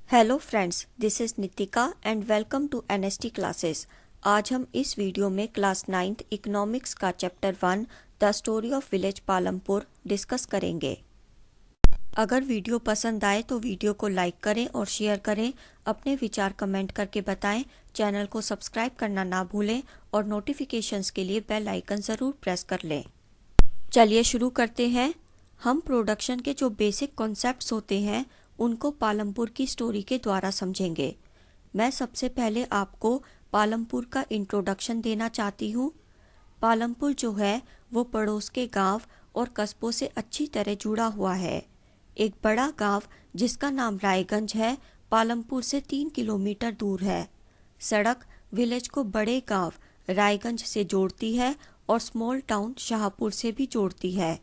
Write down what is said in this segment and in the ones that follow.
Hello friends, this is Nitika and welcome to NST classes. आज हम इस वीडियो में क्लास 9th इकोनॉमिक्स का chapter 1 the story of village Palampur discuss करेंगे। अगर वीडियो पसंद आए तो वीडियो को लाइक करें और शेयर करें, अपने विचार कमेंट करके बताएं, चैनल को सब्सक्राइब करना ना भूलें और नोटिफिकेशंस के लिए बेल आइकन ज़रूर प्रेस कर लें। चलिए शुरू करते हैं। हम प्रोडक्शन के जो बेसिक कॉन्सेप्ट्स होते हैं उनको पालमपुर की स्टोरी के द्वारा समझेंगे। मैं सबसे पहले आपको पालमपुर का इंट्रोडक्शन देना चाहती हूँ। पालमपुर जो है वो पड़ोस के गांव और कस्बों से अच्छी तरह जुड़ा हुआ है। एक बड़ा गांव जिसका नाम रायगंज है पालमपुर से 3 किलोमीटर दूर है। सड़क विलेज को बड़े गांव रायगंज से जोड़ती है और स्मॉल टाउन शाहपुर से भी जोड़ती है।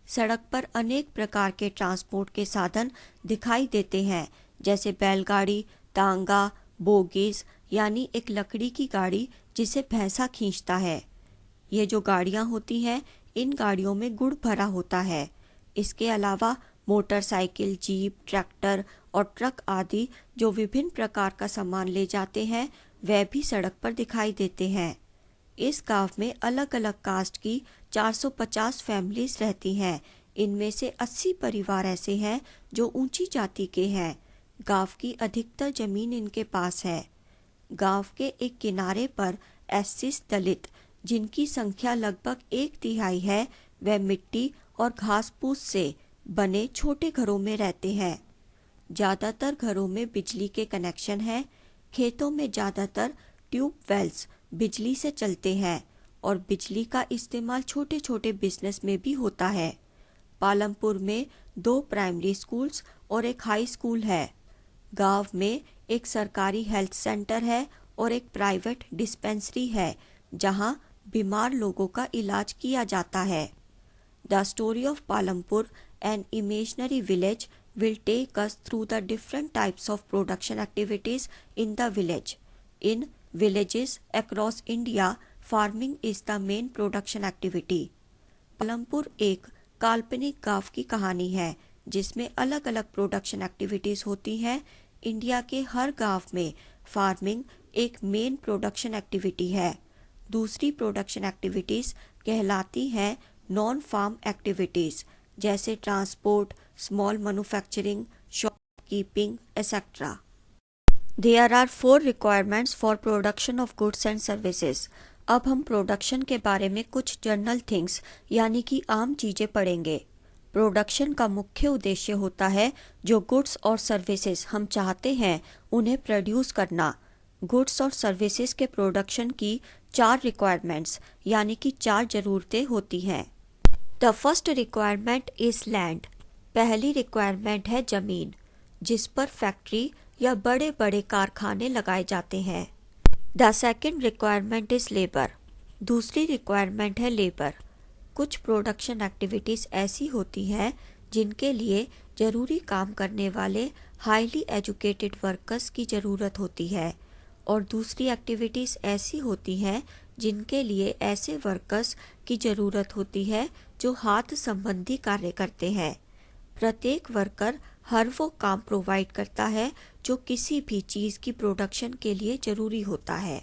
सड़क पर अनेक प्रकार के ट्रांसपोर्ट के साधन दिखाई देते हैं, जैसे बैलगाड़ी, तांगा, बोगीज यानी एक लकड़ी की गाड़ी जिसे भैंसा खींचता है। ये जो गाड़ियाँ होती हैं इन गाड़ियों में गुड़ भरा होता है। इसके अलावा मोटरसाइकिल, जीप, ट्रैक्टर और ट्रक आदि जो विभिन्न प्रकार का सामान ले जाते हैं वह भी सड़क पर दिखाई देते हैं। इस गांव में अलग अलग कास्ट की 450 फैमिलीज रहती हैं। इनमें से 80 परिवार ऐसे हैं जो ऊंची जाति के हैं। गांव की अधिकतर जमीन इनके पास है। गांव के एक किनारे पर एससीज दलित, जिनकी संख्या लगभग 1/3 है, वह मिट्टी और घास फूस से बने छोटे घरों में रहते हैं। ज्यादातर घरों में बिजली के कनेक्शन है। खेतों में ज्यादातर ट्यूबवेल्स बिजली से चलते हैं और बिजली का इस्तेमाल छोटे छोटे बिजनेस में भी होता है। पालमपुर में 2 प्राइमरी स्कूल्स और एक हाई स्कूल है। गांव में एक सरकारी हेल्थ सेंटर है और एक प्राइवेट डिस्पेंसरी है जहां बीमार लोगों का इलाज किया जाता है। The story of Palampur, an imaginary village, will take us through the different types of production activities in the village. In villages across India, farming is the main production activity. Palampur एक काल्पनिक गांव की कहानी है जिसमें अलग अलग प्रोडक्शन एक्टिविटीज होती हैं। इंडिया के हर गांव में फार्मिंग एक मेन प्रोडक्शन एक्टिविटी है। दूसरी प्रोडक्शन एक्टिविटीज कहलाती हैं नॉन फार्म एक्टिविटीज, जैसे transport, small manufacturing, shopkeeping etcetera. There are 4 requirements for production of goods and services. अब हम प्रोडक्शन के बारे में कुछ जनरल थिंग्स यानी कि आम चीजें पढ़ेंगे। प्रोडक्शन का मुख्य उद्देश्य होता है जो गुड्स और सर्विसेज हम चाहते हैं उन्हें प्रोड्यूस करना। गुड्स और सर्विसेज के प्रोडक्शन की 4 रिक्वायरमेंट्स यानी कि 4 जरूरतें होती हैं। The first requirement is land. पहली रिक्वायरमेंट है जमीन जिस पर फैक्ट्री या बड़े बड़े कारखाने लगाए जाते हैं। The second requirement is labour. दूसरी रिक्वायरमेंट है लेबर। कुछ प्रोडक्शन एक्टिविटीज ऐसी होती हैं जिनके लिए जरूरी काम करने वाले हाईली एजुकेटेड वर्कर्स की ज़रूरत होती है और दूसरी एक्टिविटीज़ ऐसी होती हैं जिनके लिए ऐसे वर्कर्स की ज़रूरत होती है जो हाथ संबंधी कार्य करते हैं। प्रत्येक वर्कर हर वो काम प्रोवाइड करता है जो किसी भी चीज़ की प्रोडक्शन के लिए ज़रूरी होता है।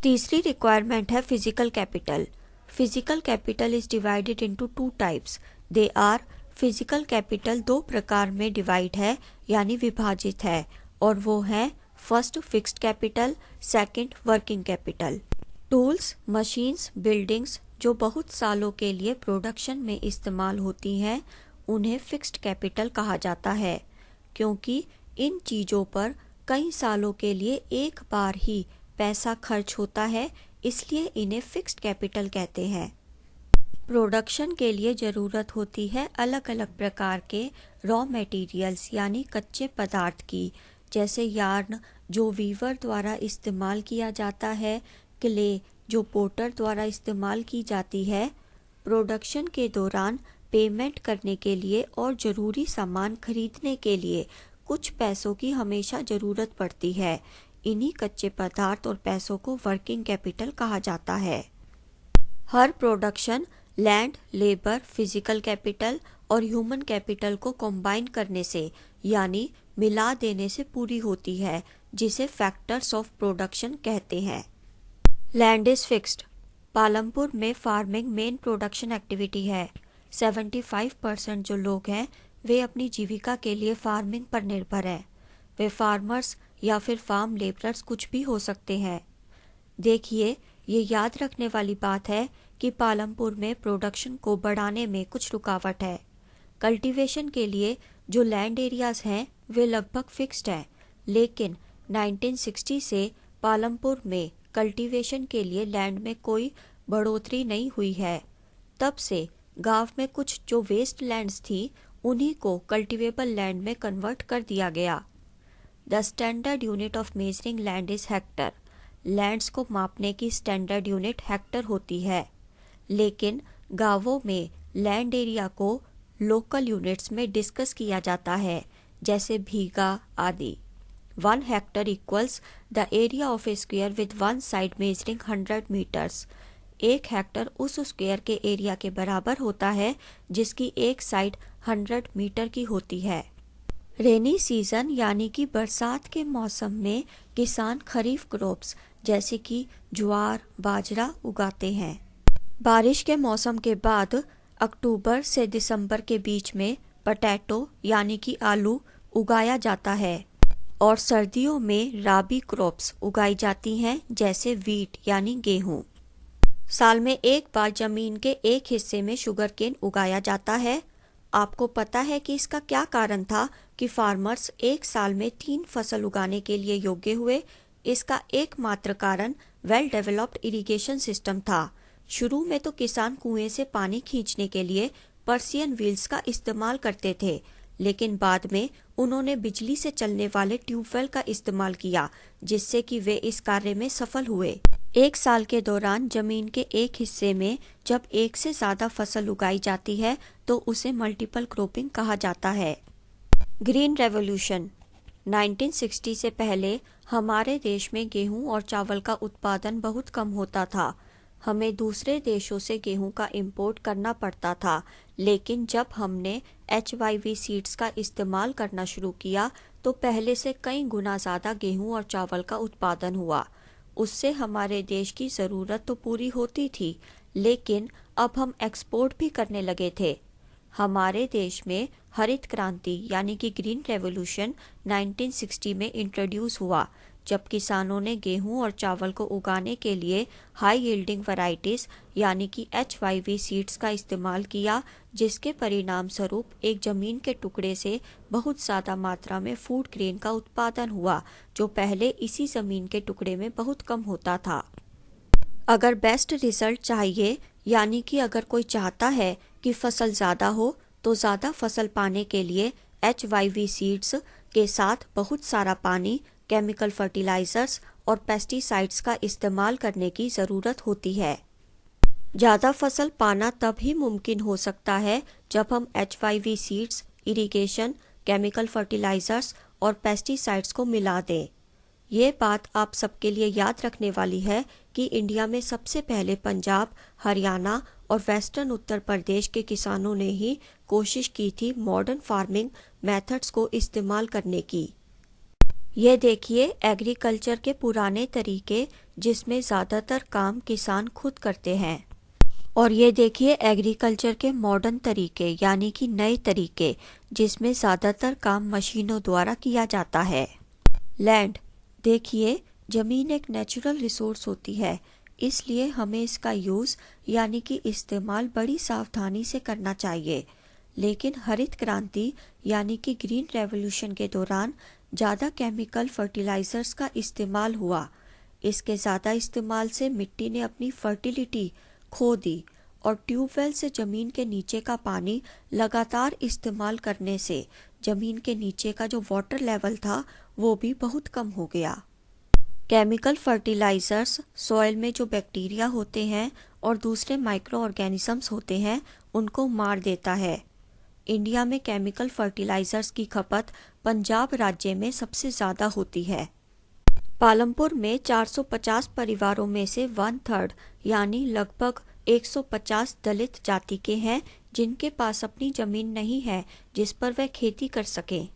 तीसरी रिक्वायरमेंट है physical capital. Physical capital is divided into 2 types. They are physical capital 2 प्रकार में डिवाइड है यानी विभाजित है और वो है first fixed capital, second working capital. Tools, machines, buildings जो बहुत सालों के लिए प्रोडक्शन में इस्तेमाल होती हैं उन्हें फिक्स्ड कैपिटल कहा जाता है, क्योंकि इन चीज़ों पर कई सालों के लिए एक बार ही पैसा खर्च होता है, इसलिए इन्हें फिक्स्ड कैपिटल कहते हैं। प्रोडक्शन के लिए ज़रूरत होती है अलग अलग प्रकार के रॉ मटेरियल्स यानी कच्चे पदार्थ की, जैसे यार्न जो वीवर द्वारा इस्तेमाल किया जाता है, क्ले जो पोटर द्वारा इस्तेमाल की जाती है। प्रोडक्शन के दौरान पेमेंट करने के लिए और ज़रूरी सामान खरीदने के लिए कुछ पैसों की हमेशा ज़रूरत पड़ती है। इन्हीं कच्चे पदार्थ और पैसों को वर्किंग कैपिटल कहा जाता है। हर production land, labour, physical capital और ह्यूमन कैपिटल को कंबाइन करने से यानी मिला देने से पूरी होती है, जिसे फैक्टर्स ऑफ प्रोडक्शन कहते हैं। Land is fixed. पालमपुर में फार्मिंग मेन प्रोडक्शन एक्टिविटी है। 75% जो लोग हैं वे अपनी जीविका के लिए फार्मिंग पर निर्भर हैं। वे फार्मर्स या फिर फार्म लेबरर्स कुछ भी हो सकते हैं। देखिए, ये याद रखने वाली बात है कि पालमपुर में प्रोडक्शन को बढ़ाने में कुछ रुकावट है। कल्टीवेशन के लिए जो लैंड एरियाज हैं वे लगभग फिक्स्ड हैं, लेकिन 1960 से पालमपुर में कल्टीवेशन के लिए लैंड में कोई बढ़ोतरी नहीं हुई है। तब से गांव में कुछ जो वेस्ट लैंड्स थी उन्हीं को कल्टीवेबल लैंड में कन्वर्ट कर दिया गया। The standard unit of measuring land is Hector. Lands को मापने की स्टैंडर्ड यूनिट हेक्टर होती है, लेकिन गांवों में लैंड एरिया को लोकल यूनिट्स में डिस्कस किया जाता है, जैसे भीगा आदि। 1 hectare equals the area of a square with one side measuring 100 meters। 1 Hector उस स्क्वायर के एरिया के बराबर होता है जिसकी एक साइड 100 मीटर की होती है। रेनी सीजन यानी कि बरसात के मौसम में किसान खरीफ क्रॉप्स जैसे कि ज्वार, बाजरा उगाते हैं। बारिश के मौसम के बाद अक्टूबर से दिसंबर के बीच में पोटैटो यानी कि आलू उगाया जाता है, और सर्दियों में राबी क्रॉप्स उगाई जाती हैं जैसे वीट यानी गेहूं। साल में एक बार जमीन के एक हिस्से में शुगर केन उगाया जाता है। आपको पता है कि इसका क्या कारण था कि फार्मर्स एक साल में 3 फसल उगाने के लिए योग्य हुए? इसका एकमात्र कारण वेल डेवलप्ड इरिगेशन सिस्टम था। शुरू में तो किसान कुएं से पानी खींचने के लिए पर्सियन व्हील्स का इस्तेमाल करते थे, लेकिन बाद में उन्होंने बिजली से चलने वाले ट्यूबवेल का इस्तेमाल किया, जिससे कि वे इस कार्य में सफल हुए। एक साल के दौरान जमीन के एक हिस्से में जब एक से ज्यादा फसल उगाई जाती है तो उसे मल्टीपल क्रॉपिंग कहा जाता है। Green revolution. 1960 से पहले हमारे देश में गेहूं और चावल का उत्पादन बहुत कम होता था। हमें दूसरे देशों से गेहूं का इंपोर्ट करना पड़ता था, लेकिन जब हमने HYV सीड्स का इस्तेमाल करना शुरू किया तो पहले से कई गुना ज़्यादा गेहूं और चावल का उत्पादन हुआ। उससे हमारे देश की ज़रूरत तो पूरी होती थी, लेकिन अब हम एक्सपोर्ट भी करने लगे थे। हमारे देश में हरित क्रांति यानी कि ग्रीन रेवोल्यूशन 1960 में इंट्रोड्यूस हुआ, जब किसानों ने गेहूं और चावल को उगाने के लिए हाई यील्डिंग वैरायटीज़ यानी कि HYV सीड्स का इस्तेमाल किया, जिसके परिणाम स्वरूप एक ज़मीन के टुकड़े से बहुत ज़्यादा मात्रा में फूड ग्रेन का उत्पादन हुआ, जो पहले इसी ज़मीन के टुकड़े में बहुत कम होता था। अगर बेस्ट रिजल्ट चाहिए, यानी कि अगर कोई चाहता है कि फसल ज़्यादा हो, तो ज़्यादा फसल पाने के लिए HYV सीड्स के साथ बहुत सारा पानी, केमिकल फर्टिलाइजर्स और पेस्टिसाइड्स का इस्तेमाल करने की ज़रूरत होती है। ज़्यादा फसल पाना तब ही मुमकिन हो सकता है जब हम HYV seeds, irrigation, chemical fertilisers और पेस्टिसाइड्स को मिला दें। ये बात आप सबके लिए याद रखने वाली है कि इंडिया में सबसे पहले पंजाब, हरियाणा और वेस्टर्न उत्तर प्रदेश के किसानों ने ही कोशिश की थी मॉडर्न फार्मिंग मेथड्स को इस्तेमाल करने की। ये देखिए एग्रीकल्चर के पुराने तरीके जिसमें ज़्यादातर काम किसान खुद करते हैं, और ये देखिए एग्रीकल्चर के मॉडर्न तरीके यानी कि नए तरीके जिसमें ज़्यादातर काम मशीनों द्वारा किया जाता है। लैंड। देखिए, ज़मीन एक नेचुरल रिसोर्स होती है, इसलिए हमें इसका यूज़ यानी कि इस्तेमाल बड़ी सावधानी से करना चाहिए। लेकिन हरित क्रांति यानी कि ग्रीन रेवोल्यूशन के दौरान ज़्यादा केमिकल फर्टिलाइजर्स का इस्तेमाल हुआ। इसके ज़्यादा इस्तेमाल से मिट्टी ने अपनी फर्टिलिटी खो दी, और ट्यूबवेल से ज़मीन के नीचे का पानी लगातार इस्तेमाल करने से ज़मीन के नीचे का जो वाटर लेवल था वो भी बहुत कम हो गया। केमिकल फर्टिलाइजर्स सॉइल में जो बैक्टीरिया होते हैं और दूसरे माइक्रो ऑर्गेनिजम्स होते हैं उनको मार देता है। इंडिया में केमिकल फर्टिलाइजर्स की खपत पंजाब राज्य में सबसे ज़्यादा होती है। पालमपुर में 450 परिवारों में से 1/3 यानी लगभग 150 दलित जाति के हैं जिनके पास अपनी ज़मीन नहीं है जिस पर वह खेती कर सकें।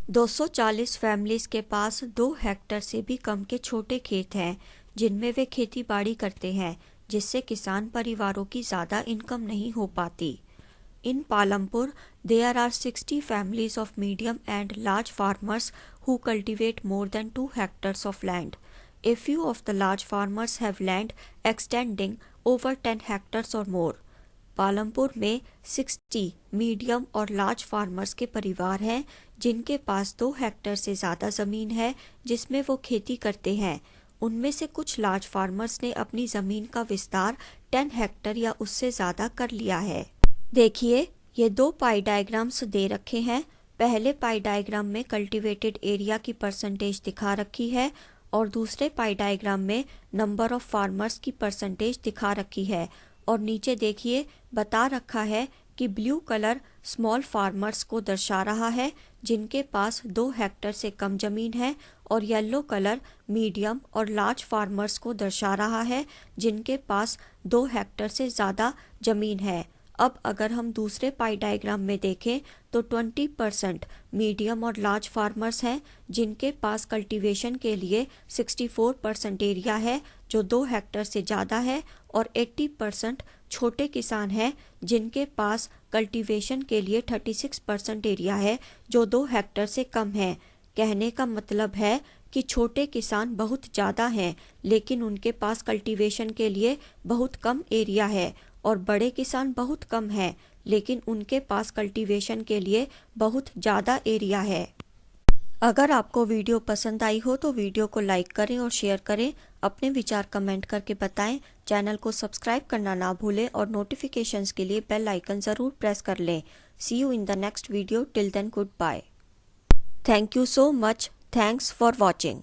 240 फैमिलीज के पास 2 हेक्टेयर से भी कम के छोटे खेत हैं जिनमें वे खेती बाड़ी करते हैं, जिससे किसान परिवारों की ज़्यादा इनकम नहीं हो पाती। In Palampur, there are 60 families of medium and large farmers who cultivate more than 2 hectares of land. A few of the large farmers have land extending over 10 hectares or more. Palampur में 60 medium और large farmers के परिवार हैं जिनके पास 2 hectare से ज़्यादा ज़मीन है जिसमें वो खेती करते हैं। उनमें से कुछ लार्ज फार्मर्स ने अपनी ज़मीन का विस्तार 10 हेक्टेयर या उससे ज़्यादा कर लिया है। देखिए, ये 2 पाई डायग्राम्स दे रखे हैं। पहले पाई डायग्राम में कल्टीवेटेड एरिया की परसेंटेज दिखा रखी है और दूसरे पाई डायग्राम में नंबर ऑफ फार्मर्स की परसेंटेज दिखा रखी है। और नीचे देखिए बता रखा है कि ब्लू कलर स्मॉल फार्मर्स को दर्शा रहा है जिनके पास 2 हेक्टेयर से कम ज़मीन है, और येलो कलर मीडियम और लार्ज फार्मर्स को दर्शा रहा है जिनके पास 2 हेक्टेयर से ज़्यादा ज़मीन है। अब अगर हम दूसरे पाई डायग्राम में देखें तो 20% मीडियम और लार्ज फार्मर्स हैं जिनके पास कल्टीवेशन के लिए 64% एरिया है जो 2 हेक्टेयर से ज़्यादा है, और 80% छोटे किसान हैं जिनके पास कल्टीवेशन के लिए 36% एरिया है जो 2 हेक्टेयर से कम है। कहने का मतलब है कि छोटे किसान बहुत ज़्यादा हैं लेकिन उनके पास कल्टीवेशन के लिए बहुत कम एरिया है, और बड़े किसान बहुत कम हैं लेकिन उनके पास कल्टीवेशन के लिए बहुत ज़्यादा एरिया है। अगर आपको वीडियो पसंद आई हो तो वीडियो को लाइक करें और शेयर करें। अपने विचार कमेंट करके बताएं। चैनल को सब्सक्राइब करना ना भूलें और नोटिफिकेशंस के लिए बेल आइकन ज़रूर प्रेस कर लें। See you in the next video. Till then good bye. Thank you so much. Thanks for watching.